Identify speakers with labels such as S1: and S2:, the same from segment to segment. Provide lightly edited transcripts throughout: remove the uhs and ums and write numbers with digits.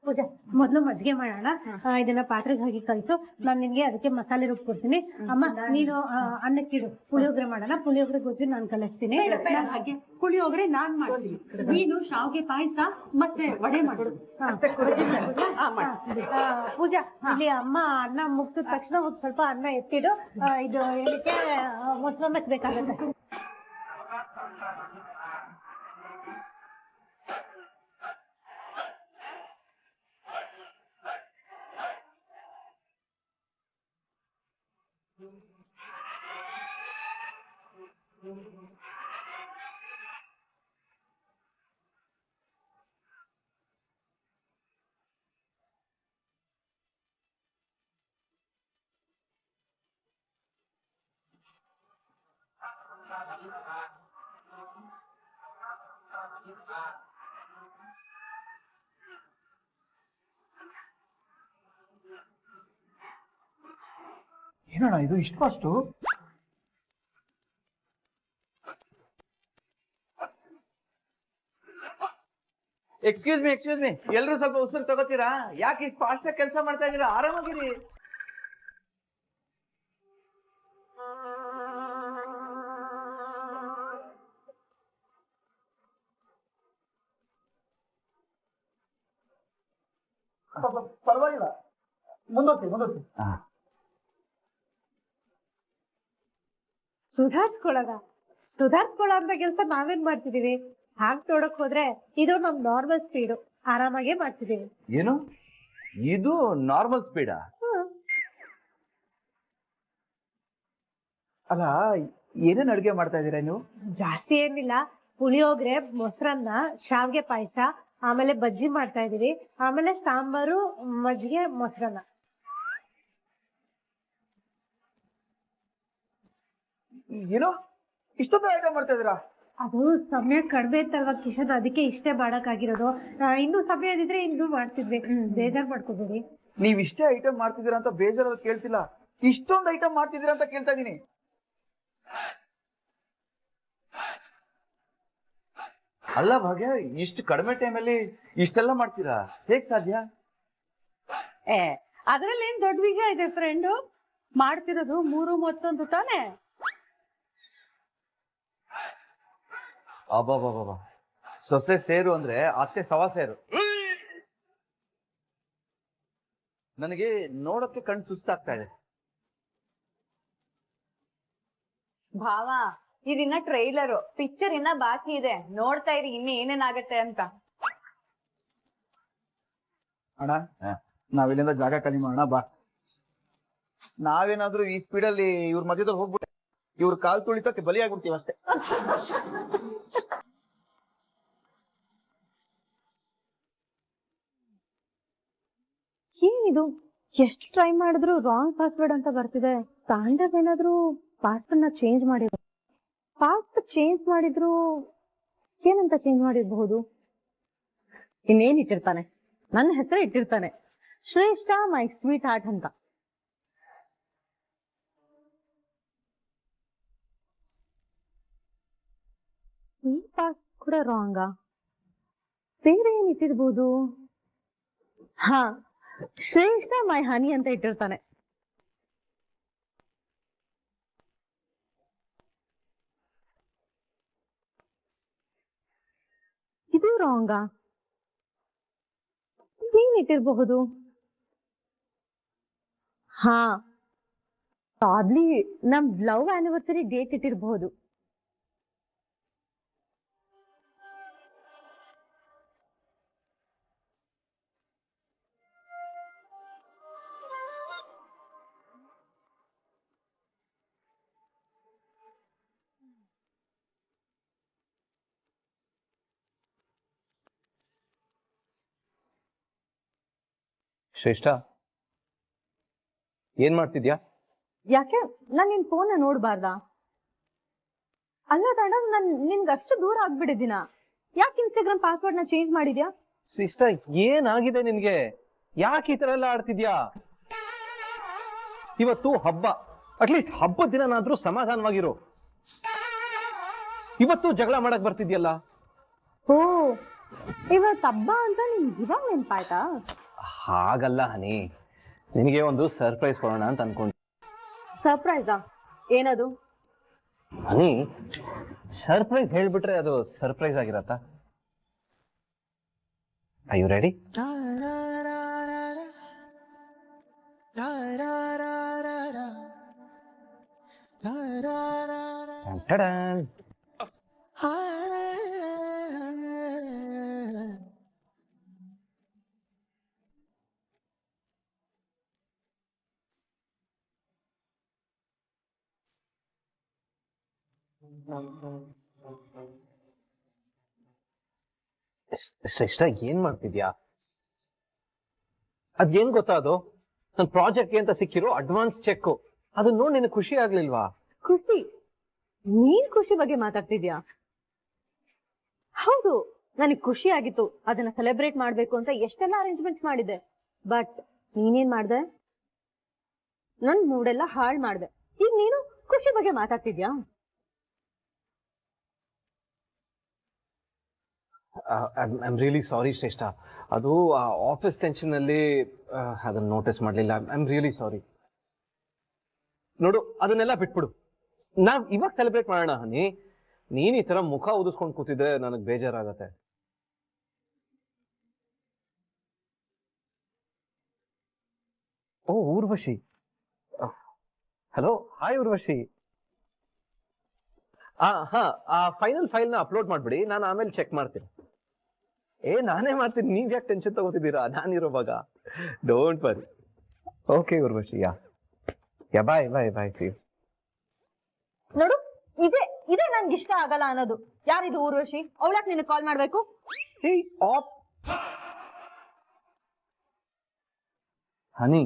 S1: ಪೂಜಾ ಮೊದ್ಲು ಮಜ್ಜಿಗೆ ಮಾಡೋಣ. ಇದನ್ನ ಪಾತ್ರೆಗೆ ಹಾಕಿ ಕಲ್ಸು. ನಾನ್ ನಿನ್ಗೆ ಅದಕ್ಕೆ ಮಸಾಲೆ ರುಬ್ಕೊಡ್ತೀನಿ. ಅಮ್ಮ ನೀನು ಅನ್ನಕ್ಕಿಡು. ಪುಳಿಯೋಗರೆ ಮಾಡೋಣ. ಪುಳಿಯೋಗರೆ ಗೊಜ್ಜು ನಾನ್ ಕಲಿಸ್ತೀನಿ.
S2: ಪುಳಿಯೋಗರೆ ನಾನ್ ಮಾಡ್ತೀನಿ. ನೀನು ಶಾವ್ಗೆ ಪಾಯಸ ಮತ್ತೆ ವಡೆ ಮಾಡು.
S1: ಪೂಜಾ ಇಲ್ಲಿ ಅಮ್ಮ ಅನ್ನ ಮುಗ್ದ ತಕ್ಷಣ ಒಂದ್ ಸ್ವಲ್ಪ ಅನ್ನ ಎತ್ತಿಡು. ಇದು ಏನಕ್ಕೆ ಮೊಸರನ್ನಕ್ಕೆ ಬೇಕಾಗುತ್ತೆ.
S3: ಏನಣ್ಣ ಇದು ಇಷ್ಟು ಫಾಸ್ಟು?
S4: ಎಕ್ಸ್ಕ್ಯೂಸ್ ಮಿ ಎಲ್ರು ಸ್ವಲ್ಪ ಉಸಿರು ತಗೋತೀರಾ? ಯಾಕೆ ಇಷ್ಟು ಫಾಸ್ಟ್ ಆಗಿ ಕೆಲಸ ಮಾಡ್ತಾ ಇದೀರಾ? ಆರಾಮಾಗಿರಿ.
S3: ಪರವಾಗಿಲ್ಲ, ಮುಂದೋಗ್ತೀವಿ.
S1: ಸುಧಾರ್ಸ್ಕೊಳ್ಳೋ ಅಂತ ಕೆಲ್ಸ ನಾವೇನ್ ಮಾಡ್ತಿದೀವಿ? ಹಾಗ್ ನೋಡಕ್ ಹೋದ್ರೆ ಇದು ನಮ್ ನಾರ್ಮಲ್ ಸ್ಪೀಡು. ಆರಾಮಾಗೆ ಮಾಡ್ತಿದೀವಿ.
S4: ಏನು ಇದು ನಾರ್ಮಲ್ ಸ್ಪೀಡಾ? ಅಲ್ಲ, ಏನೇನ್ ಅಡ್ಗೆ ಮಾಡ್ತಾ ಇದೀರಾ ನೀವು?
S1: ಜಾಸ್ತಿ ಏನಿಲ್ಲ. ಪುಳಿಯೋಗರೆ, ಮೊಸರನ್ನ, ಶಾವ್ಗೆ ಪಾಯಸ, ಆಮೇಲೆ ಬಜ್ಜಿ ಮಾಡ್ತಾ ಇದೀವಿ. ಆಮೇಲೆ ಸಾಂಬಾರು, ಮಜ್ಜಿಗೆ, ಮೊಸರನ್ನ.
S4: ಏನೋ ಇಷ್ಟೊಂದು ಐಟಮ್ ಮಾಡ್ತಾ ಇದೀರಾ?
S1: ಅದು ಸಮಯ ಕಡಿಮೆ ಇತ್ತಲ್ವಾ ಕಿಶನ್, ಅದಕ್ಕೆ ಇಷ್ಟೇ ಮಾಡಕ್ಕಾಗಿರೋದು. ಇನ್ನೂ ಸಮಯ ಇದ್ರೆ ಇನ್ನೂ ಮಾಡ್ತಿದ್ವಿ. ಬೇಜಾರ್ ಮಾಡ್ಕೋಬೇಡಿ.
S4: ನೀವ್ ಇಷ್ಟೇ ಐಟಮ್ ಮಾಡ್ತಿದ್ದೀರಾ ಅಂತ ಬೇಜಾರಲ್ಲಿ ಕೇಳ್ತಿಲ್ಲ, ಇಷ್ಟೊಂದು ಐಟಮ್ ಮಾಡ್ತಿದ್ದೀರಾ ಅಂತ ಕೇಳ್ತಾ ಇದೀನಿ. ಅಲ್ಲ ಭಾಗ್ಯ, ಇಷ್ಟು ಕಡಿಮೆ ಟೈಮಲ್ಲಿ ಇಷ್ಟೆಲ್ಲ ಮಾಡ್ತೀರಾ? ಹೇಗ್ ಸಾಧ್ಯ?
S2: ಅದ್ರಲ್ಲಿ ಏನ್ ದೊಡ್ಡ ವಿಷಯ ಇದೆ ಫ್ರೆಂಡು? ಮಾಡ್ತಿರೋದು 3:31 ತಾನೆ?
S4: ಅಬ್ಬಾ, ಸೊಸೆ ಸೇರು ಅಂದ್ರೆ ಅತ್ತೆ ಸವಾ ಸೇರು. ನನಗೆ ನೋಡಕ್ಕೆ ಕಣ್ ಸುಸ್ತಾಗ್ತಾ ಇದೆ.
S5: ಭಾವ, ಇದಿನ್ನ ಟ್ರೈಲರು, ಪಿಕ್ಚರ್ ಇನ್ನ ಬಾಕಿ ಇದೆ. ನೋಡ್ತಾ ಇರಿ ಇನ್ನು ಏನೇನಾಗತ್ತೆ ಅಂತ.
S3: ಅಣ್ಣ, ನಾವಿಲ್ಲಿಂದ ಜಾಗ ಖಾಲಿ ಮಾಡೋಣ ಬಾ.
S4: ನಾವೇನಾದ್ರೂ ಈ ಸ್ಪೀಡಲ್ಲಿ ಇವ್ರ ಮಧ್ಯದಲ್ಲಿ ಹೋಗ್ಬಿಟ್ಟೆ ಇವ್ರ ಕಾಲ್ ತುಳಿತಕ್ಕೆ ಬಲಿಯಾಗ್ಬಿಡ್ತೀವಿ ಅಷ್ಟೇ.
S5: ಏನಿದು, ಎಷ್ಟು ಟ್ರೈ ಮಾಡಿದ್ರು ರಾಂಗ್ ಪಾಸ್ವರ್ಡ್ ಅಂತ ಬರ್ತಿದೆ. ತಾಂಡವ್ ಏನಾದ್ರು ಪಾಸ್ವರ್ಡ್ ನ ಚೇಂಜ್ ಮಾಡಿದ್ರು? ಪಾಸ್ವರ್ಡ್ ಚೇಂಜ್ ಮಾಡಿದ್ರು ಏನಂತ ಚೇಂಜ್ ಮಾಡಿರಬಹುದು? ಇನ್ನೇನ್ ಇಟ್ಟಿರ್ತಾನೆ? ನನ್ನ ಹೆಸರು ಇಟ್ಟಿರ್ತಾನೆ, ಶ್ರೇಷ್ಠ ಮೈ ಸ್ವೀಟ್ ಹಾರ್ಟ್ ಅಂತ. ಈ ಪಾಸ್ ಕೂಡ ರಾಂಗಾ? ಬೇರೆ ಏನ್ ಇಟ್ಟಿರ್ಬೋದು? ಹಾ, ಶ್ರೇಷ್ಠ ಮೈ ಹನಿ ಅಂತ ಇಟ್ಟಿರ್ತಾನೆ. ಇದು ರಾಂಗಾ? ಏನ್ ಇಟ್ಟಿರಬಹುದು? ಹಾ, ಪ್ರಾಬ್ಲಿ ನಮ್ ಲವ್ ಆನಿವರ್ಸರಿ ಡೇಟ್ ಇಟ್ಟಿರಬಹುದು.
S4: ಶ್ರೇಷ್ಠ, ಏನ್ ಮಾಡ್ತಿದ್ಯಾ?
S5: ಯಾಕೆ ನಾನ್ ನಿನ್ ಫೋನ್ ನೋಡ್ಬಾರ್ದಾ? ಅಲ್ಲ ತಾಂಡ, ನಾನ್ ನಿನ್ಗೆ ಅಷ್ಟು ದೂರ ಆಗ್ಬಿಡಿದಿನ. ಯಾಕೆ ಇನ್ಸ್ಟಾಗ್ರಾಮ್ ಪಾಸ್ವರ್ಡ್ ನ ಚೇಂಜ್ ಮಾಡಿದ್ಯಾ?
S6: ಶ್ರೇಷ್ಠ, ಏನಾಗಿದೆ ನಿನ್ಗೆ? ಯಾಕೆ ಈ ತರ ಎಲ್ಲ ಆಡ್ತಿದ್ಯಾ? ಇವತ್ತು ಹಬ್ಬ, ಅಟ್ಲೀಸ್ಟ್ ಹಬ್ಬದ ದಿನನಾದ್ರೂ ಸಮಾಧಾನವಾಗಿರು. ಇವತ್ತು ಜಗಳ ಮಾಡಕ್ ಬರ್ತಿದ್ಯಲ್ಲ?
S5: ಓ, ಇವತ್ತು ಹಬ್ಬ ಅಂತ ನಿಮ್ಗೆ ಇವಾಗ ನೆನ್ಪಾಯ್ತಾ?
S6: ಹಾಗಲ್ಲ ಹನಿ, ನಿನಗೆ ಒಂದು ಸರ್ಪ್ರೈಸ್ ಕೊಡೋಣ ಅಂತ ಅನ್ಕೊಂಡೆ.
S5: ಸರ್ಪ್ರೈಸಾ? ಏನದು?
S6: ಹನಿ, ಸರ್ಪ್ರೈಸ್ ಹೇಳ್ಬಿಟ್ರೆ ಅದು ಸರ್ಪ್ರೈಸ್ ಆಗಿರತ್ತಾ? Are you ready? ಶ್ರೇಷ್ಠ, ಏನ್ ಮಾಡ್ತಿದ್ಯಾ? ಅದೇನ್ ಗೊತ್ತಾ, ಅದು ನನ್ ಪ್ರಾಜೆಕ್ಟ್ಗೆ ಅಂತ ಸಿಕ್ಕಿರೋ ಅಡ್ವಾನ್ಸ್ ಚೆಕ್. ಅದನ್ನ ನೋಡಿ ನಿನಗೆ ಖುಷಿ ಆಗ್ಲಿಲ್ವಾ?
S5: ಖುಷಿ? ನೀನ್ ಖುಷಿ ಬಗ್ಗೆ ಮಾತಾಡ್ತಿದ್ಯಾ? ಹೌದು, ನನಗ್ ಖುಷಿ ಆಗಿತ್ತು. ಅದನ್ನ ಸೆಲೆಬ್ರೇಟ್ ಮಾಡ್ಬೇಕು ಅಂತ ಎಷ್ಟೆಲ್ಲ ಅರೇಂಜ್ಮೆಂಟ್ ಮಾಡಿದೆ. ಬಟ್ ನೀನೇನ್ ಮಾಡ್ದೆ? ನನ್ ಮೂಡೆಲ್ಲ ಹಾಳ್ ಮಾಡ್ದೆ. ಈಗ ನೀನು ಖುಷಿ ಬಗ್ಗೆ ಮಾತಾಡ್ತಿದ್ಯಾ?
S6: ಐ ಆಮ್ ರಿಯಲಿ ಸಾರಿ ಶ್ರೇಷ್ಠ. ಅದು ಆಫೀಸ್ ಟೆನ್ಷನ್ ಅಲ್ಲಿ ಅದನ್ನ ನೋಟಿಸ್ ಮಾಡ್ಲಿಲ್ಲ. ಐ ಆಮ್ ರಿಯಲಿ ಸಾರಿ. ನೋಡು, ಅದನ್ನೆಲ್ಲ ಬಿಟ್ಬಿಡು. ನಾವ್ ಇವಾಗ ಸೆಲೆಬ್ರೇಟ್ ಮಾಡೋಣ ಹನಿ. ನೀನ್ ಈ ತರ ಮುಖ ಊದಿಸ್ಕೊಂಡು ಕೂತಿದ್ರೆ ನನಗ್ ಬೇಜಾರಾಗತ್ತೆ. ಓ ಊರ್ವಶಿ, ಹಲೋ, ಹಾಯ್ ಊರ್ವಶಿ. ಹಾ, ಆ ಫೈನಲ್ ಫೈಲ್ ನ ಅಪ್ಲೋಡ್ ಮಾಡ್ಬಿಡಿ, ನಾನು ಆಮೇಲೆ ಚೆಕ್ ಮಾಡ್ತೀನಿ. ನಾನೇ ಮಾಡ್ತೀನಿ, ನೀವ್ ಯಾಕೆ ಟೆನ್ಷನ್ ತಗೋತಿದ್ದೀರಾ? ನಾನಿರೋವಾಗ don't worry. Okay Urvashi, yeah bye bye bye.
S5: ನೋಡು, ಇದೇ ನನ್ಗೆ ಇಷ್ಟ ಆಗಲ್ಲ ಅನ್ನೋದು. ಯಾರಿದು ಊರ್ವಶಿ? ಅವಳಾಕ್ ನಿನಗೆ ಕಾಲ್ ಮಾಡ್ಬೇಕು?
S6: ಹನಿ,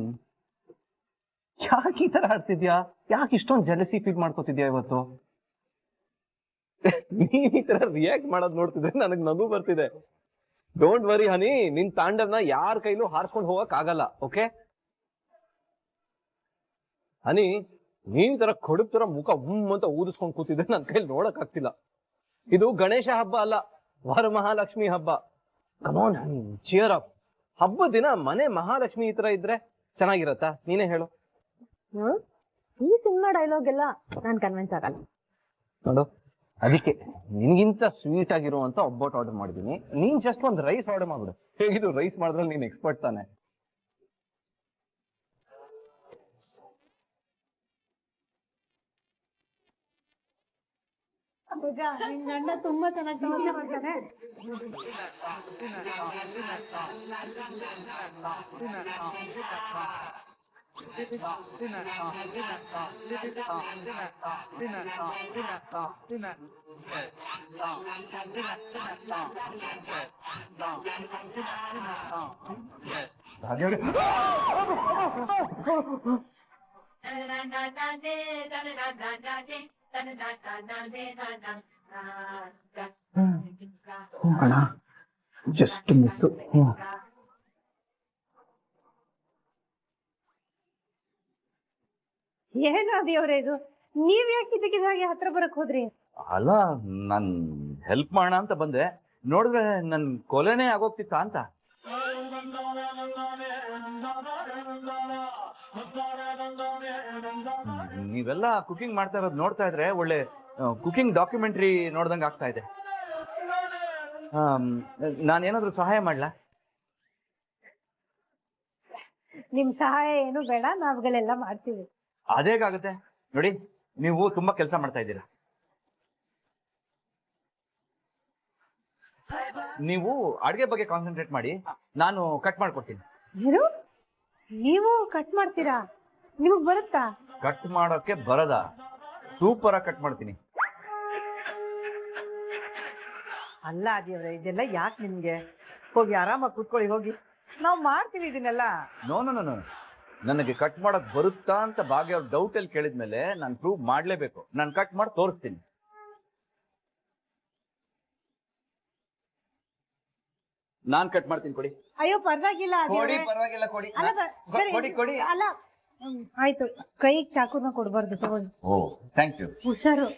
S6: ಯಾಕೆ ಈ ತರ ಆಡ್ತಿದ್ಯಾ? ಯಾಕೆ ಇಷ್ಟೊಂದು ಜೆಲಸಿ ಫೀಲ್ ಮಾಡ್ಕೋತಿದ್ಯಾ ಇವತ್ತು? ನೀನ್ ಈ ತರ ರಿಯಾಕ್ಟ್ ಮಾಡೋದ್ ನೋಡ್ತಿದ್ರೆ ನನಗ್ ನಗು ಬರ್ತಿದೆ. ಡೋಂಟ್ ವರಿ ಹನಿ, ನಿನ್ ತಾಂಡವ್ನ ಯಾರ ಕೈಲೂ ಹಾರಿಸ್ಕೊಂಡು ಹೋಗಕ್ ಆಗಲ್ಲ. ಓಕೆ ಹನಿ, ನೀನ್ ತರ ಕೊಡುಕ್ ತರ ಮುಖ ಅಂತ ಊದಿಸ್ಕೊಂಡು ಕೂತಿದ್ರೆ ನನ್ ಕೈಲಿ ನೋಡಕ್ ಆಗ್ತಿಲ್ಲ. ಇದು ಗಣೇಶ ಹಬ್ಬ ಅಲ್ಲ, ವರಮಹಾಲಕ್ಷ್ಮಿ ಹಬ್ಬ. ಕಮಾನ್ ಹನಿ, ಚಿಯರ್ ಅಪ್. ಹಬ್ಬದ ದಿನ ಮನೆ ಮಹಾಲಕ್ಷ್ಮಿ ಈ ತರ ಇದ್ರೆ ಚೆನ್ನಾಗಿರತ್ತಾ? ನೀನೇ ಹೇಳು.
S5: ಈ ಸಿನಿಮಾ ಡೈಲಾಗ್ ಎಲ್ಲ ನಾನ್ ಕನ್ವಿನ್ಸ್ ಆಗಲ್ಲ.
S6: ನೋಡು, ಅದಕ್ಕೆ ನಿನ್ಗಿಂತ ಸ್ವೀಟ್ ಆಗಿರುವಂತ ಒಬ್ಬಟ್ಟು ಆರ್ಡರ್ ಮಾಡಿದೀನಿ. ನೀನ್ ಜಸ್ಟ್ ಒಂದು ರೈಸ್ ಆರ್ಡರ್ ಮಾಡ್ಬಿಡು. ಹೇಗಿದ್ರು ರೈಸ್ ಮಾಡಿದ್ರಲ್ಲಿ ನೀನ್ ಎಕ್ಸ್ಪರ್ಟ್ ತಾನೆ.
S1: ನಿನ್ ಗಂಡ ತುಂಬಾ ಚೆನ್ನಾಗಿ ತಮಾಷೆ ಮಾಡ್ತಾನೆ.
S3: ಅಣ್ಣ, ಜಸ್ಟ್ ಮಿಸ್ಸು.
S1: ಏನೋ ದೇವ್ರೆ ಇದು, ನೀವ್ ಯಾಕೆ ಇದಕ್ಕಿದಾಗೆ ಹತ್ರ ಬರಕ್ ಹೋದ್ರಿ?
S4: ಅಲ್ಲ, ನಾನ್ ಹೆಲ್ಪ್ ಮಾಡೋಣ ಅಂತ ಬಂದೆ, ನೋಡಿದ್ರೆ ನನ್ ಕೊಲೆನೇ ಆಗೋಗ್ತಿತ್ತ ಅಂತ. ನೀವೆಲ್ಲ ಕುಕಿಂಗ್ ಮಾಡ್ತಾ ಇರೋದು ನೋಡ್ತಾ ಇದ್ರೆ ಒಳ್ಳೆ ಕುಕಿಂಗ್ ಡಾಕ್ಯುಮೆಂಟ್ರಿ ನೋಡ್ದಂಗೆ ಆಗ್ತಾ ಇದೆ. ನಾನೇನಾದ್ರೂ ಸಹಾಯ ಮಾಡ್ಲಾ?
S1: ನಿಮ್ ಸಹಾಯ ಏನು ಬೇಡ, ನಾವುಗಳೆಲ್ಲ ಮಾಡ್ತೀವಿ.
S4: ಅದೇಗಾಗುತ್ತೆ ನೋಡಿ, ನೀವು ತುಂಬಾ ಕೆಲಸ ಮಾಡ್ತಾ ಇದ್ದೀರಾ. ನೀವು ಅಡ್ಗೆ ಬಗ್ಗೆ ಕಾನ್ಸಂಟ್ರೇಟ್ ಮಾಡಿ, ನಾನು ಕಟ್ ಮಾಡ್ಕೊಡ್ತೀನಿ.
S1: ಏನು, ನೀವು ಕಟ್ ಮಾಡ್ತೀರಾ? ನಿಮಗ್ ಬರುತ್ತಾ?
S4: ಕಟ್ ಮಾಡೋಕೆ ಬರದ? ಸೂಪರ್ ಆಗಿ ಕಟ್ ಮಾಡ್ತೀನಿ.
S7: ಅಲ್ಲ ದೇವ್ರೆ, ಇದೆಲ್ಲ ಯಾಕೆ ನಿಮ್ಗೆ? ಹೋಗಿ ಆರಾಮಾಗಿ ಕೂತ್ಕೊಳ್ಳಿ, ಹೋಗಿ, ನಾವು ಮಾಡ್ತೀವಿ ಇದನ್ನೆಲ್ಲ.
S4: ನೋ ನೋ ನೋ, ನನಗೆ ಕಟ್ ಮಾಡಕ್ ಬರುತ್ತಾ ಅಂತ ಭಾಗ್ಯ ಅವ್ರ ಡೌಟ್ ಅಲ್ಲಿ ಕೇಳಿದ್ಮೇಲೆ ನಾನು ಪ್ರೂವ್ ಮಾಡ್ಲೇಬೇಕು. ನಾನು ಕಟ್ ಮಾಡಿ ತೋರಿಸ್ತೀನಿ. ನಾನ್ ಕಟ್ ಮಾಡ್ತೀನಿ, ಕೊಡಿ.
S1: ಅಯ್ಯೋ ಪರವಾಗಿಲ್ಲ
S4: ಕೊಡಿ, ಪರವಾಗಿಲ್ಲ, ಕೊಡಿ. ಕೊಡಿ ಕೊಡಿ.
S1: ಅಲ್ಲ, ಆಯ್ತು, ಕೈಗೆ ಚಾಕುನ ಕೊಡ್ಬಾರ್ದು, ತಗೊಳ್ಳಿ.
S4: ಓ, ಥ್ಯಾಂಕ್ ಯು.
S1: ಹುಷಾರು.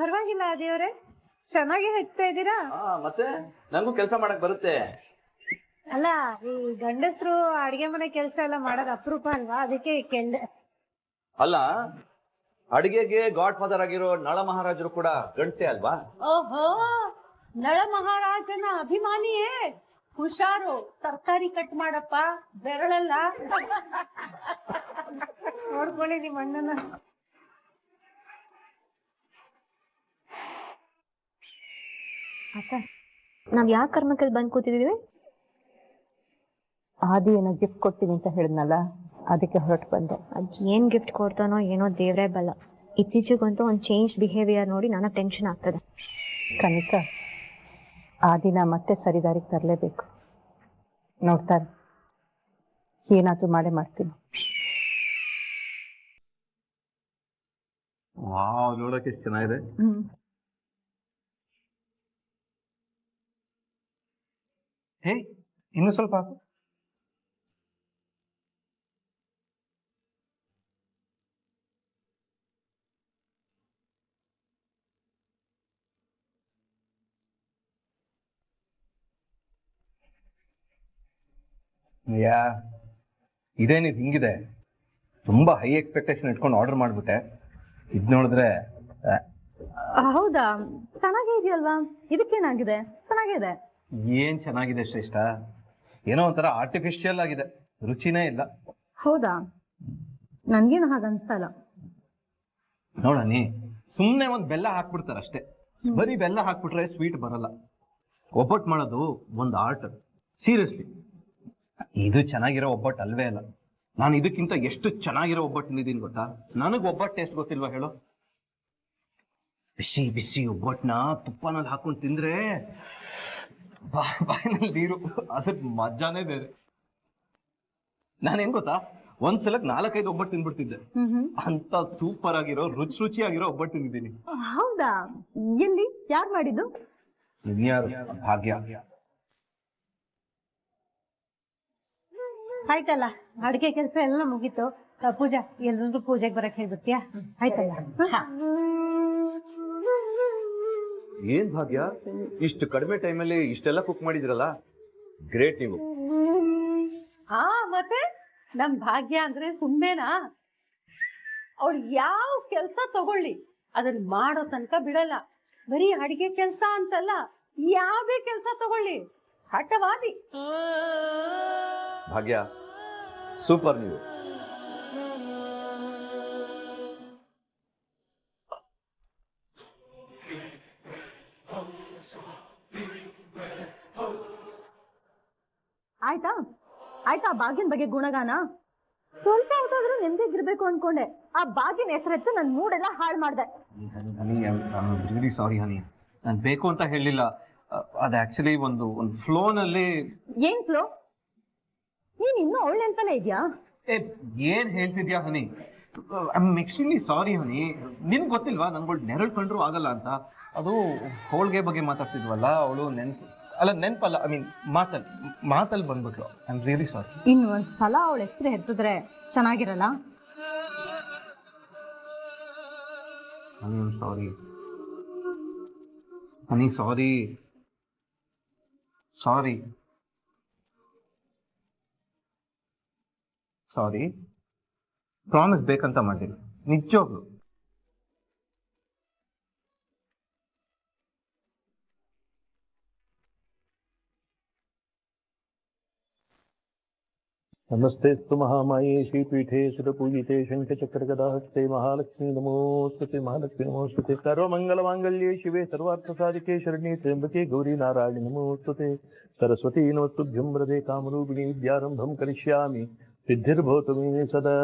S1: ಪರವಾಗಿಲ್ಲ ದೇವ್ರೆ, ಚೆನ್ನಾಗಿ ಹಚ್ತಾ ಇದ್ದೀರಾ.
S4: ಮತ್ತೆ ನಂಗೂ ಕೆಲಸ ಮಾಡಕ್ ಬರುತ್ತೆ.
S1: ಅಲ್ಲ, ಈ ಗಂಡಸರು ಅಡಿಗೆ ಮನೆ ಕೆಲಸ ಎಲ್ಲ ಮಾಡೋದು ಅಪರೂಪ ಅಲ್ವಾ, ಅದಕ್ಕೆ ಕೇಳ್ದೆ.
S4: ಅಲ್ಲ, ಅಡಿಗೆಗೆ ಗಾಡ್ ಫಾದರ್ ಆಗಿರೋ ನಳ ಮಹಾರಾಜರು ಕೂಡ ಗಂಡಸೆ ಅಲ್ವಾ?
S2: ಓಹೋ, ನಳ ಮಹಾರಾಜನ ಅಭಿಮಾನಿಯೇ. ಹುಷಾರು, ತರಕಾರಿ ಕಟ್ ಮಾಡಪ್ಪ, ಬೆರಳಲ್ಲ.
S1: ನೋಡ್ಕೊಳ್ಳಿ ನಿಮ್ಮ ಅಣ್ಣನ.
S5: ಅಕ್ಕ, ನಾವ್ ಯಾವ ಕರ್ಮಕ್ಕಲ್ಲಿ ಬಂದ್ ಕೂತಿದೀವಿ?
S7: ಆದಿ ಏನೋ ಗಿಫ್ಟ್ ಕೊಡ್ತೀನಿ ಅಂತ ಹೇಳಿದ್ನಲ್ಲ, ಅದಕ್ಕೆ ಹೊರಟು ಬಂದೆ.
S5: ಅದ್ ಏನ್ ಗಿಫ್ಟ್ ಕೊಡ್ತಾನೋ ಏನೋ ದೇವ್ರೇ ಬಲ್ಲ. ಇತ್ತೀಚೆಗಂತೂ ಒಂದು ಚೇಂಜ್ ಬಿಹೇವಿಯರ್ ನೋಡಿ ನನಗೆ ಟೆನ್ಷನ್ ಆಗ್ತದೆ.
S7: ಕನಿಕಾ, ಆ ದಿನ ಮತ್ತೆ ಸರಿದಾರಿಗೆ ತರಲೇಬೇಕು. ನೋಡ್ತಾರೆ, ಏನಾದ್ರೂ ಮಾಡೇ ಮಾಡ್ತೀನಿ.
S6: ವಾವ್, ನೋಡಕ್ಕೆ ಎಷ್ಟು ಚೆನ್ನಾಗಿದೆ. ಹೇ, ಇನ್ನು ಸ್ವಲ್ಪ ಹಾಕು. ಇದೇನಿದು ಹಿಂಗಿದೆ? ತುಂಬಾ ಹೈ ಎಕ್ಸ್ಪೆಕ್ಟೇಷನ್ ಇಟ್ಕೊಂಡು ಆರ್ಡರ್ ಮಾಡ್ಬಿಟ್ಟೆ. ಇದ್ ನೋಡಿದ್ರೆ
S5: ಹೌದಾ, ಚೆನ್ನಾಗೇ ಇದೆಯಲ್ವಾ? ಇದಕ್ಕೇನಾಗಿದೆ? ಚೆನ್ನಾಗಿದೆ.
S6: ಏನ್ ಚೆನ್ನಾಗಿದೆ ಶ್ರೇಷ್ಠ, ಏನೋ ಒಂಥರ ಆರ್ಟಿಫಿಷಿಯಲ್ ಆಗಿದೆ, ರುಚಿನೇ ಇಲ್ಲ.
S5: ಹೌದಾ? ನನ್ಗೇನು ಹಾಗೆ ಅನ್ಸಲ್ಲ.
S6: ನೋಡನಿ, ಸುಮ್ನೆ ಒಂದ್ ಬೆಲ್ಲ ಹಾಕ್ಬಿಡ್ತಾರ ಅಷ್ಟೇ. ಬರೀ ಬೆಲ್ಲ ಹಾಕ್ಬಿಟ್ರೆ ಸ್ವೀಟ್ ಬರಲ್ಲ. ಒಬ್ಬಟ್ಟು ಮಾಡೋದು ಒಂದು ಆರ್ಟ್, ಸೀರಿಯಸ್ಲಿ. ಇದು ಚೆನ್ನಾಗಿರೋ ಒಬ್ಬಟ್ಟು ಅಲ್ವೇ ಅಲ್ಲ. ನಾನು ಇದಕ್ಕಿಂತ ಎಷ್ಟು ಚೆನ್ನಾಗಿರೋ ಒಬ್ಬಟ್ಟು ತಿಂದಿದ್ದೀನಿ ಗೊತ್ತಾ? ನನಗ್ ಒಬ್ಬಟ್ಟು ಟೇಸ್ಟ್ ಗೊತ್ತಿಲ್ವಾ ಹೇಳು? ಬಿಸಿ ಬಿಸಿ ಒಬ್ಬಟ್ಟನ್ನ ತುಪ್ಪನಲ್ಲಿ ಹಾಕೊಂಡು ತಿಂದ್ರೆ ಬಾಯಿನಲ್ಲಿ ನೀರು, ಅದ್ರ ಮಜಾನೇ ಬೇರೆ. ನಾನೇನ್ ಗೊತ್ತಾ, ಒಂದ್ಸಲಕ್ 4-5 ಒಬ್ಬಟ್ಟು ತಿಂದ್ಬಿಡ್ತಿದ್ದೆ. ಅಂತ ಸೂಪರ್ ಆಗಿರೋ ರುಚಿಯಾಗಿರೋ ಒಬ್ಬಟ್ಟು ತಿಂದಿದ್ದೀನಿ.
S5: ಹೌದಾ? ಎಲ್ಲಿ? ಯಾರು ಮಾಡಿದ್ದು?
S6: ಇನ್ಯಾರು? ಭಾಗ್ಯ.
S1: ಆಯ್ತಲ್ಲ, ಅಡಿಗೆ ಕೆಲಸ ಎಲ್ಲ ಮುಗೀತು. ಪೂಜಾ, ಎಲ್ರು ಪೂಜೆಗೆ ಬರಕ್ ಹೇಳ್ಬಿಡ್ತೀಯಾ? ಆಯ್ತಲ್ಲ.
S4: ಏನ್ ಭಾಗ್ಯ, ಇಷ್ಟು ಕಡಿಮೆ ಟೈಮಲ್ಲಿ ಇಷ್ಟೆಲ್ಲ ಕುಕ್ ಮಾಡಿದ್ರಲ್ಲ, ಗ್ರೇಟ್ ನೀವು.
S2: ಮತ್ತೆ ನಮ್ ಭಾಗ್ಯ ಅಂದ್ರೆ ಸುಮ್ನೆನಾ? ಅವಳು ಯಾವ ಕೆಲ್ಸ ತಗೊಳ್ಳಿ ಅದನ್ನ ಮಾಡೋ ತನಕ ಬಿಡಲ್ಲ. ಬರೀ ಅಡಿಗೆ ಕೆಲ್ಸ ಅಂತಲ್ಲ, ಯಾವ್ದೇ ಕೆಲ್ಸ ತಗೊಳ್ಳಿ ಹಠವಾದಿ.
S4: ಭಾಗ್ಯ, ಸೂಪರ್ ನೀವು.
S5: ಆಯ್ತಾ ಭಾಗ್ಯನ ಬಗ್ಗೆ ಗುಣಗಾನ? ಸ್ವಲ್ಪ ಹೊತ್ತಾದ್ರೂ ನೆಮ್ಮದಿಗಿರ್ಬೇಕು ಅನ್ಕೊಂಡೆ. ಆ ಭಾಗ್ಯನ ಹೆಸರೆತ್ತು ನನ್ ಮೂಡೆಲ್ಲ ಹಾಳು ಮಾಡ್ದೆ.
S6: ರಿಯಲಿ ಸಾರಿ ಹನಿ, ನಾನು ಬೇಕು ಅಂತ ಹೇಳಿಲ್ಲ. ಅದು ಆಕ್ಚುಲಿ ಒಂದು ಫ್ಲೋನಲ್ಲಿ.
S5: ಏನ್ ಫ್ಲೋ? ನೀನ್ ಇನ್ನೂ ಅವಳೆ ಅಂತಾನೆ ಇದ್ಯಾ?
S6: ಏನ್ ಹೇಳ್ತಿದ್ಯಾ ಹನಿ? ಐ ಆಮ್ ಎಕ್ಸ್ಟ್ರೀಮ್ಲಿ ಸಾರಿ ಹನಿ. ನಿನ್ಗೆ ಗೊತ್ತಿಲ್ವಾ ನನ್ಗಳು ನೆರಳು ಕಂಡ್ರು ಆಗಲ್ಲ ಅಂತ? ಅದು ಹೋಳ್ಗೆ ಬಗ್ಗೆ ಮಾತಾಡ್ತಿದ್ವಲ್ಲ, ಅವಳು ನೆನಪಲ್ಲ, ಐ ಮೀನ್ ಮಾತಲ್ಲಿ ಬಂದ್ಬಿಟ್ಲು. I am really sorry.
S5: ಇನ್ನೊಂದ್ ಸಲ ಅವಳ ಹೆಸರು ಎತ್ತಿದ್ರೆ ಚೆನ್ನಾಗಿರಲ್ಲ.
S6: ಹನಿ, ಸಾರಿ ಹನಿ, ಸಾರಿ ಸಾರಿ ಸಾರಿ. ಪ್ರಾಮಿಸ್ ಬೇಕಂತ ಮಾಡಿಲ್ಲ, ನಿಜವಾಗ್ಲು.
S8: नमस्तेस्तु महामाये श्रीपीठे सुरपूजिते शङ्खचक्रगदाहस्ते महालक्ष्मी नमोस्तुते, महालक्ष्मी नमोस्तुते। सर्वमङ्गलमाङ्गल्ये शिवे सर्वार्थसाधिके शरण्ये त्र्यम्बके गौरी नारायणि नमोस्तुते। सरस्वती नमस्तुभ्यं वरदे कामरूपिणी विद्यारम्भं करिष्यामि, सिद्धिर्भवतु मे सदा।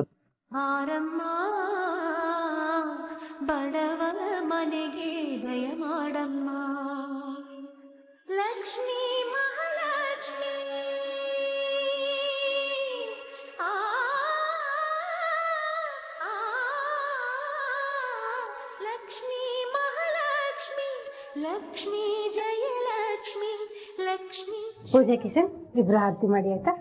S9: ಬಡವರ ಮನೆಗೆ ದಯ ಮಾಡಮ್ಮ ಲಕ್ಷ್ಮೀ ಮಹಾಲಕ್ಷ್ಮೀ. ಲಕ್ಷ್ಮೀ ಮಹಾಲಕ್ಷ್ಮಿ, ಲಕ್ಷ್ಮೀ ಜಯ ಲಕ್ಷ್ಮಿ, ಲಕ್ಷ್ಮೀ.
S1: ಪೂಜೆ ಕಿಶನ್, ಇಬ್ರು ಆರತಿ ಮಾಡಿ ಆಯ್ತಾ?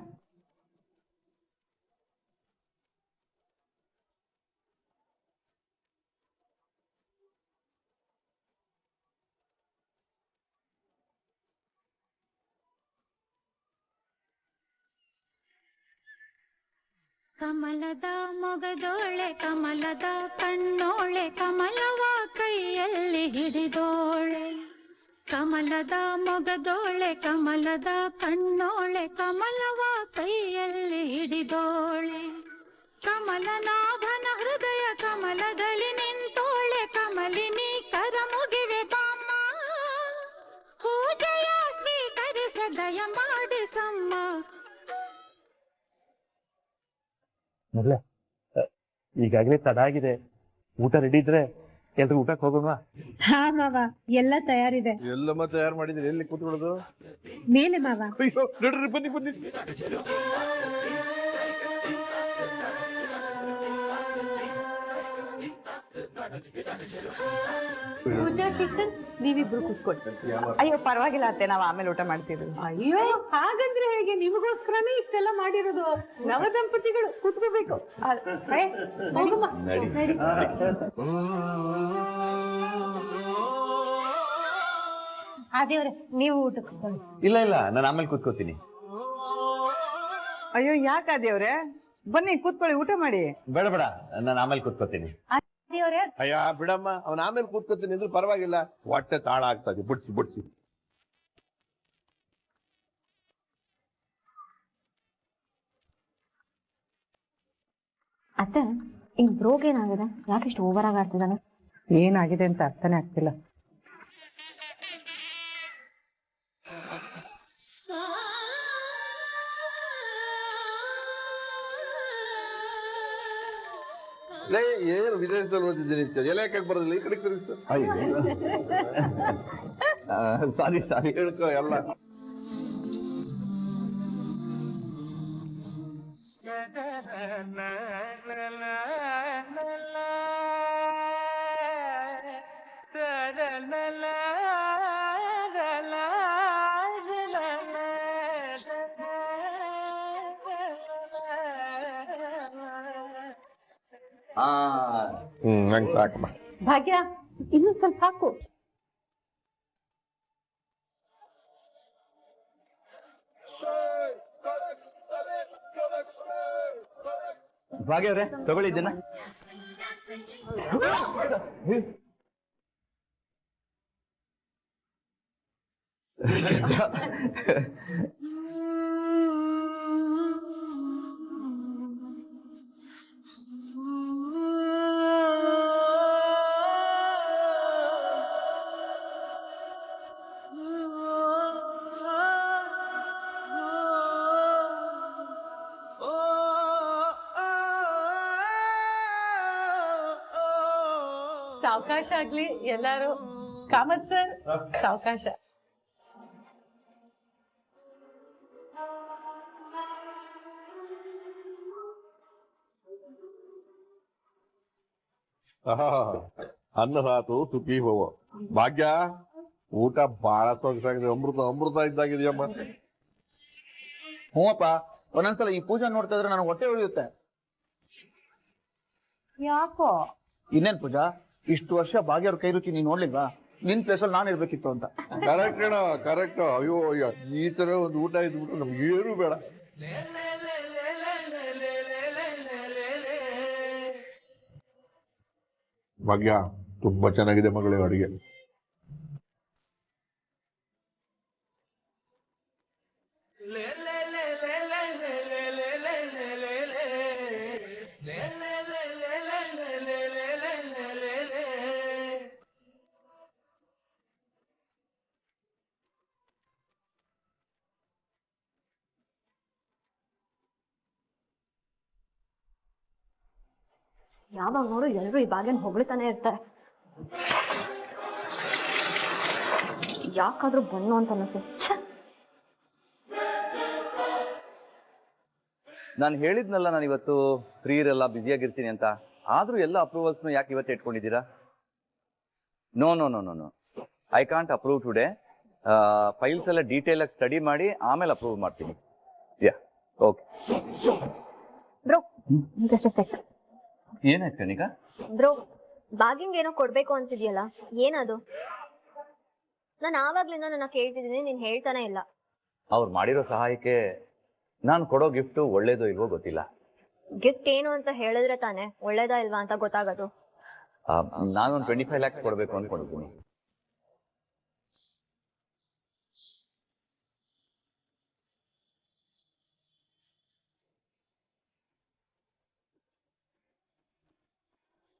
S9: ಕಮಲದ ಮೊಗದೋಳೆ ಕಮಲದ ಕಣ್ಣೋಳೆ ಕಮಲವ ಕೈಯಲ್ಲಿ ಹಿಡಿದೋಳೆ ಕಮಲದ ಮೊಗದೋಳೆ ಕಮಲದ ಕಣ್ಣೋಳೆ ಕಮಲವ ಕೈಯಲ್ಲಿ ಹಿಡಿದೋಳೆ ಕಮಲನಾಭನ ಹೃದಯ ಕಮಲದಲ್ಲಿ ನಿಂತೋಳೆ ಕಮಲಿನಿ ಕರ ಮುಗಿವೆ ಬಾಮ್ಮ ಪೂಜೆಯ ಸ್ವೀಕರಿಸ ದಯ ಮಾಡಿಸಮ್ಮ.
S8: ಮೊದಲೇ ಈಗಾಗಲೇ ತಡ ಆಗಿದೆ, ಊಟ ರೆಡಿ ಇದ್ರೆ ಎಲ್ರು ಊಟಕ್ಕೆ ಹೋಗೋಣ.
S1: ಹಾ ಮಾವ, ಎಲ್ಲ ತಯಾರಿದೆ.
S8: ಎಲ್ಲಮ್ಮ ತಯಾರು ಮಾಡಿದ್ರೆ ಎಲ್ಲಿ ಕೂತ್ಕೊಳ್ಳೋದು?
S1: ಮೇಲೆ ಮಾವ.
S8: ಅಯ್ಯೋ ನೋಡ್ರಿ, ಬನ್ನಿ ಬನ್ನಿ.
S2: ಪೂಜಾ ಕಿಶನ್ ನೀವಿಬ್ರು ಕೂತ್ಕೊಳ್ತೀವಿ.
S7: ಅಯ್ಯೋ ಪರವಾಗಿಲ್ಲ ಅತ್ತೆ, ನಾವು ಆಮೇಲೆ ಊಟ ಮಾಡ್ತೀವಿ.
S2: ಅಯ್ಯೋ ಹಾಗಂದ್ರೆ ಹೇಗೆ, ನಿಮಗೋಸ್ಕರನೇ ಇಷ್ಟೆಲ್ಲ ಮಾಡಿರೋದು. ನವ ದಂಪತಿಗಳು ಕೂತ್ಕೋಬೇಕು. ಹೋಗಮ್ಮ, ನಡಿ.
S1: ಆದಿವ್ರೆ, ನೀವು ಊಟಕ್ಕೆ ಕೂತ್ಕೊಳ್ಳಿ.
S4: ಇಲ್ಲ ಇಲ್ಲ, ನಾನು ಆಮೇಲೆ ಕೂತ್ಕೋತೀನಿ.
S7: ಅಯ್ಯೋ ಯಾಕಾದೇವ್ರೆ, ಬನ್ನಿ ಕೂತ್ಕೊಳ್ಳಿ, ಊಟ ಮಾಡಿ.
S4: ಬೇಡ ಬೇಡ, ನಾನು ಆಮೇಲೆ ಕೂತ್ಕೋತೀನಿ.
S1: ಆದಿವ್ರೆ,
S8: ಅಯ್ಯ ಬಿಡಮ್ಮ, ಅವನ ಆಮೇಲೆ ಕೂತ್ಕೊತೀನಿ ಅಂದ್ರೆ ಪರವಾಗಿಲ್ಲ, ಹೊಟ್ಟೆ ತಾಳ ಆಗ್ತದೆ. ಬಿಡ್ಸಿ ಬಿಡ್ಸಿ.
S5: ಅತ್ತೆ, ಈ ಬ್ರೋಗ್ ಏನಾಗಿದೆ? ಯಾಕಿಷ್ಟು ಓವರ್ ಆಗಿ ಆಡ್ತಿದ್ದಾನೆ?
S7: ಏನಾಗಿದೆ ಅಂತ ಅರ್ಥನೇ ಆಗ್ತಿಲ್ಲ.
S8: ಏನು ವಿದೇಶದಲ್ಲಿ ಓದಿದ್ದೀನಿ, ಎಲೆ ಯಾಕೆ ಬರೋದಿಲ್ಲ ಈ ಕಡೆ ತಿರುಗಿಸ್ತು.
S4: ಸಾರಿ ಸಾರಿ.
S8: ಹೇಳ್ಕೊ ಎಲ್ಲ. ನಂಗೆ ಸಾಕಮ್ಮ.
S2: ಭಾಗ್ಯ, ಇನ್ನೊಂದ್ ಸ್ವಲ್ಪ ಹಾಕು.
S4: ಭಾಗ್ಯ ಅವ್ರೆ, ತಗೊಳ್ಳಿದ್ದೇನ?
S2: ಸಾವಕಾಶ ಆಗ್ಲಿ ಎಲ್ಲಾರು. ಕಾಮತ್ ಸರ್, ಸಾವಕಾಶ.
S8: ಅನ್ನ ಸಾತು ಸುಖಿ ಹೋಗೋ. ಭಾಗ್ಯ, ಊಟ ಬಹಳ ಸೊಗಸಾಗಿದೆ, ಅಮೃತ ಅಮೃತ ಇದ್ದಾಗಿದೆಯಮ್ಮ.
S4: ಹ್ಞೂಪ್ಪ, ಒಂದೊಂದ್ಸಲ ಈ ಪೂಜಾ ನೋಡ್ತಾ ಇದ್ರೆ ನನಗೆ ಹೊಟ್ಟೆ ಉಳಿಯುತ್ತೆ.
S2: ಯಾಕೋ?
S4: ಇನ್ನೇನ್ ಪೂಜಾ, ಇಷ್ಟು ವರ್ಷ ಭಾಗ್ಯ ಅವ್ರ ಕೈ ರುಚಿ ನೀನ್ ನೋಡ್ಲಿಲ್ವಾ? ನಿನ್ ಪ್ಲೇಸಲ್ಲಿ ನಾನು ಇರ್ಬೇಕಿತ್ತು ಅಂತ.
S8: ಕರೆಕ್ಟ್ ಅಣ್ಣ, ಕರೆಕ್ಟ್. ಅಯ್ಯೋ ಅಯ್ಯೋ, ಈ ತರ ಒಂದು ಊಟ ಇದ್ಬಿಟ್ಟು ನಮ್ಗೆ ಏನು ಬೇಡ. ಭಾಗ್ಯ, ತುಂಬಾ ಚೆನ್ನಾಗಿದೆ ಮಗಳೇ ಅಡಿಗೆ.
S5: ಯಾವಾಗ ನೋಡು ಎಲ್ರು ಈ ಭಾಗ್ಯನ ಹೊಗಳ್ತಾನೆ ಇರ್ತಾರೆ. ಯಾಕಾದ್ರೂ ಬನ್ನು ಅಂತ ಅನಿಸು.
S4: ನಾನು ಹೇಳಿದ್ನಲ್ಲ, ನಾನು ಇವತ್ತು ಫ್ರೀ ಇರಲ್ಲ, ಬ್ಯುಸಿಯಾಗಿರ್ತೀನಿ ಅಂತ. ಆದ್ರೂ ಎಲ್ಲ ಅಪ್ರೂವಲ್ಸ್ನು ಯಾಕೆ ಇವತ್ತೇ ಇಟ್ಕೊಂಡಿದ್ದೀರಾ? No no no no no, I can't approve today. Files ಎಲ್ಲ ಡೀಟೇಲ್ ಆಗಿ ಸ್ಟಡಿ ಮಾಡಿ ಆಮೇಲೆ ಅಪ್ರೂವ್ ಮಾಡ್ತೀನಿ. Yeah, okay.
S5: Bro, just sec.
S4: ಏನಾಯ್ತು ಕನಿಕಾ?
S5: ಬ್ರೋ, ಭಾಗ್ಯಂಗ್ ಏನೋ ಕೊಡ್ಬೇಕು ಅಂತಿದ್ಯಲ್ಲ, ಏನದು? ನಾನು ಆವಾಗ್ಲಿಂದ ನನ್ನ ಕೇಳ್ತಿದ್ದೀನಿ, ನೀನ್ ಹೇಳ್ತಾನೆ ಇಲ್ಲ.
S4: ಅವ್ರು ಮಾಡಿರೋ ಸಹಾಯಕ್ಕೆ ನಾನು ಕೊಡೋ ಗಿಫ್ಟು ಒಳ್ಳೇದೋ ಇಲ್ವೋ ಗೊತ್ತಿಲ್ಲ.
S5: ಗಿಫ್ಟ್ ಏನು ಅಂತ ಹೇಳಿದ್ರೆ ತಾನೆ ಒಳ್ಳೇದಾ ಇಲ್ವಾ ಅಂತ ಗೊತ್ತಾಗೋದು.
S4: ನಾನೊಂದು 25 lakhs ಕೊಡ್ಬೇಕು ಅನ್ಕೊಂಡಿದ್ದೀನಿ.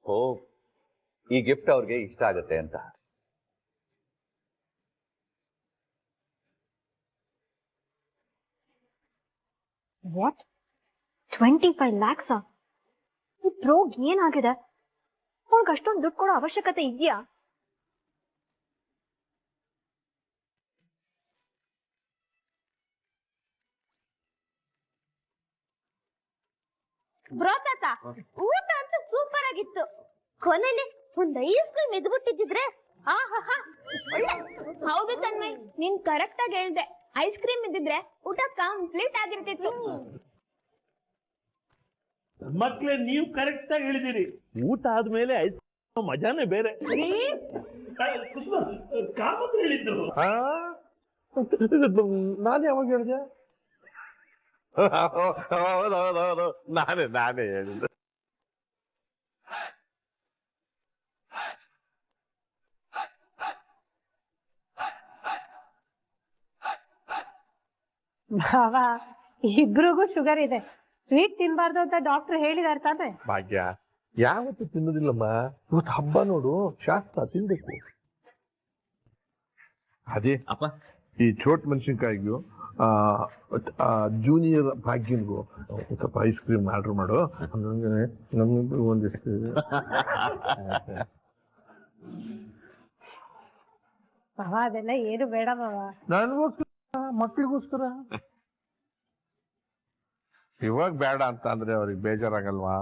S4: ಓ, ಈ ಗಿಫ್ಟ್ ಅವ್ರಿಗೆ ಇಷ್ಟ ಆಗುತ್ತೆ ಅಂತ.
S5: What 25 lakhs? ಈ ಪ್ರೋಗ್ ಏನಾಗಿದೆ? ಅವ್ರಿಗೆ ಅಷ್ಟೊಂದು ದುಡ್ಡು ಕೊಡೋ ಅವಶ್ಯಕತೆ ಇದೆಯಾ?
S9: ಬ್ರೋ ತಾತ, ಊಟ ಅಂತ ಸೂಪರ್ ಆಗಿತ್ತು. ಕೊನೆಲಿ ಒಂದ್ ಐಸ್ ಕ್ರೀಮ್ ಎದ್ಬಿಟ್ಟಿದ್ರೆ ಆಹಾ ಒಳ್ಳೆ. ಹೌದು ತನ್ಮಯ್, ನೀನ್ ಕರೆಕ್ಟ್ ಆಗಿ ಹೇಳ್ದೆ. ಐಸ್ ಕ್ರೀಮ್ ಇದ್ದಿದ್ರೆ ಊಟ ಕಂಪ್ಲೀಟ್ ಆಗಿರ್ತಿತ್ತು.
S10: ಮಕ್ಳೇ, ನೀವು ಕರೆಕ್ಟ್ ಆಗಿ ಹೇಳಿದಿರಿ. ಊಟ ಆದ್ಮೇಲೆ ಐಸ್ ಮಜಾನೇ ಬೇರೆ. ಕಾಮತ್ ಹೇಳಿದ್ದು.
S8: ನಾನು ಯಾವಾಗ ಹೇಳಿದೆ? ಹೌದೌದೌದು, ನಾನೇ ಹೇಳಿದ್ದೆ.
S1: ಭಾವ, ಇಬ್ರಿಗೂ ಶುಗರ್ ಇದೆ, ಸ್ವೀಟ್ ತಿನ್ಬಾರ್ದು ಅಂತ ಡಾಕ್ಟರ್ ಹೇಳಿದಾರೆ ತಾನೆ.
S8: ಭಾಗ್ಯ, ಯಾವತ್ತು ತಿನ್ನೋದಿಲ್ಲಮ್ಮ. ಇವತ್ತು ಹಬ್ಬ ನೋಡು, ಶಾಸ್ತ್ರ ತಿನ್ಬೇಕು. ಅದೇ
S4: ಅಪ್ಪ,
S8: ಈ ಚೋಟ್ ಮೆಣಸಿನ್ಕಾಯಿಗೂ ಜೂನಿಯರ್ ಭಾಗ್ಯನ್ಗೂ ಸ್ವಲ್ಪ ಐಸ್ ಕ್ರೀಮ್ ಆರ್ಡರ್ ಮಾಡು. ನಮ್ಗೆ ಒಂದಿಷ್ಟು.
S1: ಭಾವ, ಅದೆಲ್ಲ ಏನು ಬೇಡ ಭಾವ.
S8: ನನಗೋಸ್ಕರ, ಮಕ್ಳಿಗೋಸ್ಕರ. ಇವಾಗ ಬೇಡ ಅಂತ ಅಂದ್ರೆ ಅವ್ರಿಗೆ ಬೇಜಾರಾಗಲ್ವಾ?